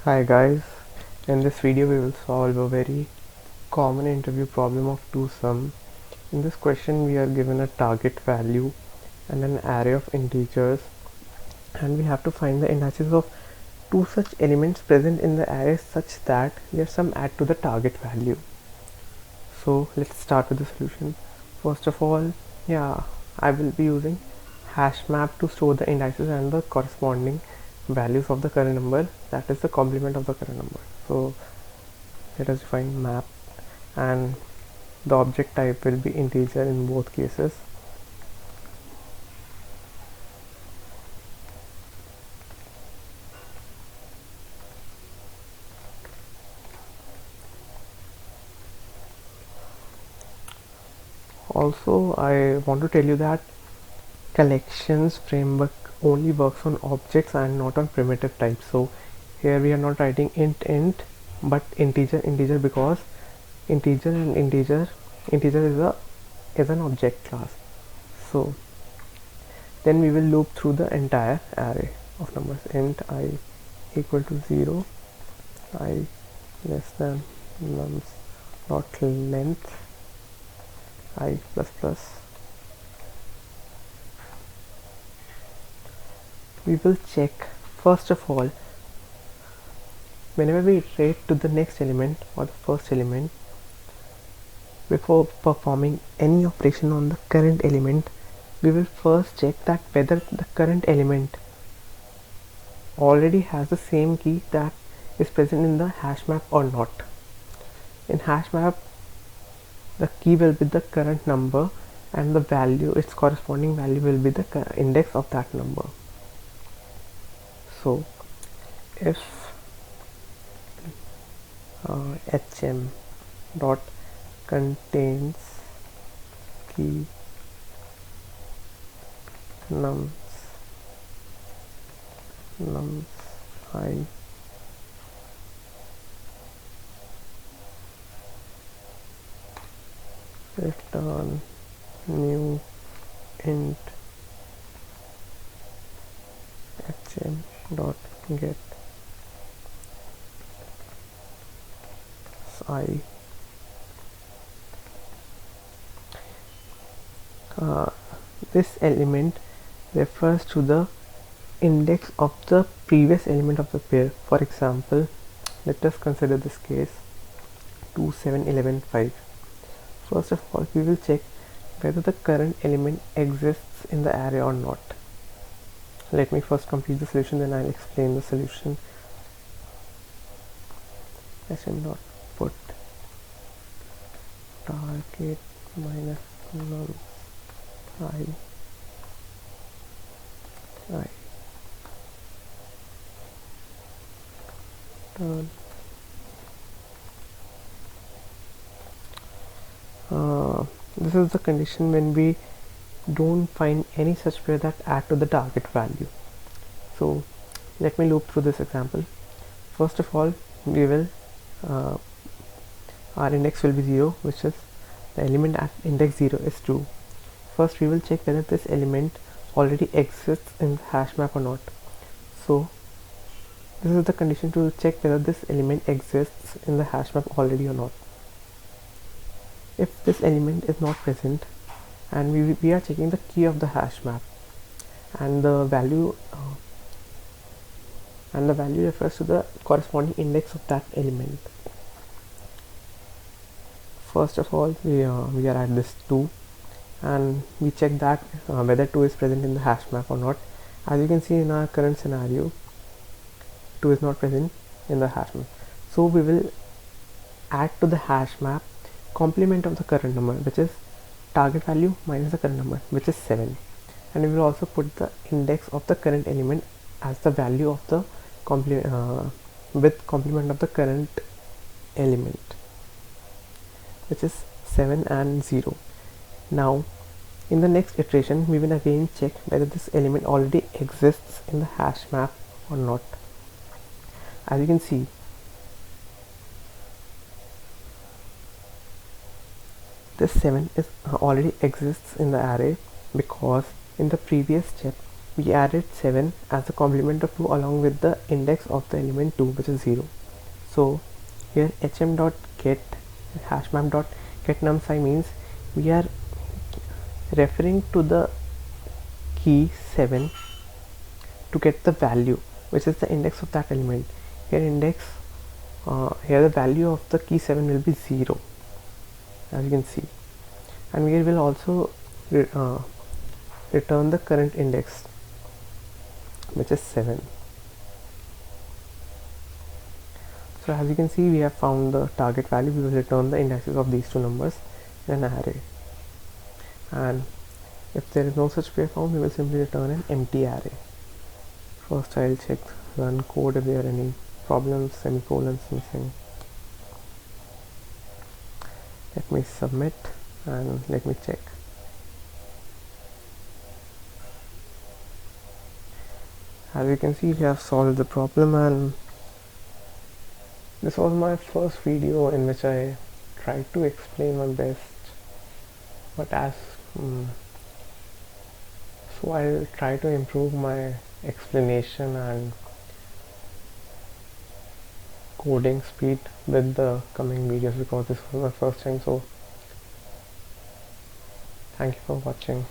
Hi guys, in this video we will solve a very common interview problem of two sum. In this question we are given a target value and an array of integers, and we have to find the indices of two such elements present in the array such that their sum add to the target value. So let's start with the solution. First of all, I will be using hash map to store the indices and the corresponding values of the current number, that is the complement of the current number. So let us define map, and the object type will be integer in both cases. Also, I want to tell you that collections framework only works on objects and not on primitive types. So here we are not writing int but integer because integer and integer is an object class. So then we will loop through the entire array of numbers. Int I equal to 0, I less than nums dot length I plus plus. We will check first of all, whenever we iterate to the next element or the first element, before performing any operation on the current element, we will first check that whether the current element already has the same key that is present in the hash map or not. In hash map, the key will be the current number and the value, its corresponding value, will be the index of that number. So if hm dot contains key nums I return new int hm dot get I. This element refers to the index of the previous element of the pair. For example, let us consider this case 2 7 11 5. First of all, we will check whether the current element exists in the array or not. Let me first complete the solution, then I'll explain the solution. Sm dot put target minus nums I turn this is the condition when we don't find any such pair that add to the target value. So let me loop through this example. First of all, we will our index will be 0, which is the element at index 0 is true. First we will check whether this element already exists in the hash map or not. So this is the condition to check whether this element exists in the hash map already or not. If this element is not present, and we are checking the key of the hash map, and the value refers to the corresponding index of that element. First of all, we are at this 2, and we check that whether 2 is present in the hash map or not. As you can see in our current scenario, 2 is not present in the hash map. So we will add to the hash map complement of the current number, which is target value minus the current number, which is 7, and we will also put the index of the current element as the value of the with complement of the current element, which is 7 and 0. Now in the next iteration, we will again check whether this element already exists in the hash map or not. As you can see, this 7 is already exists in the array, because in the previous step we added 7 as the complement of 2 along with the index of the element 2, which is 0. So here hm.get hashmap.get num_sci means we are referring to the key 7 to get the value, which is the index of that element. Here the value of the key 7 will be 0, as you can see, and we will also return the current index, which is 7. So as you can see, we have found the target value. We will return the indices of these two numbers in an array, and if there is no such pair found, we will simply return an empty array. First I'll check run code if there are any problems, semicolons missing. Let me submit and let me check. As you can see, we have solved the problem, and this was my first video in which I tried to explain my best, but so I'll try to improve my explanation and coding speed with the coming videos, because this was my first time. So thank you for watching.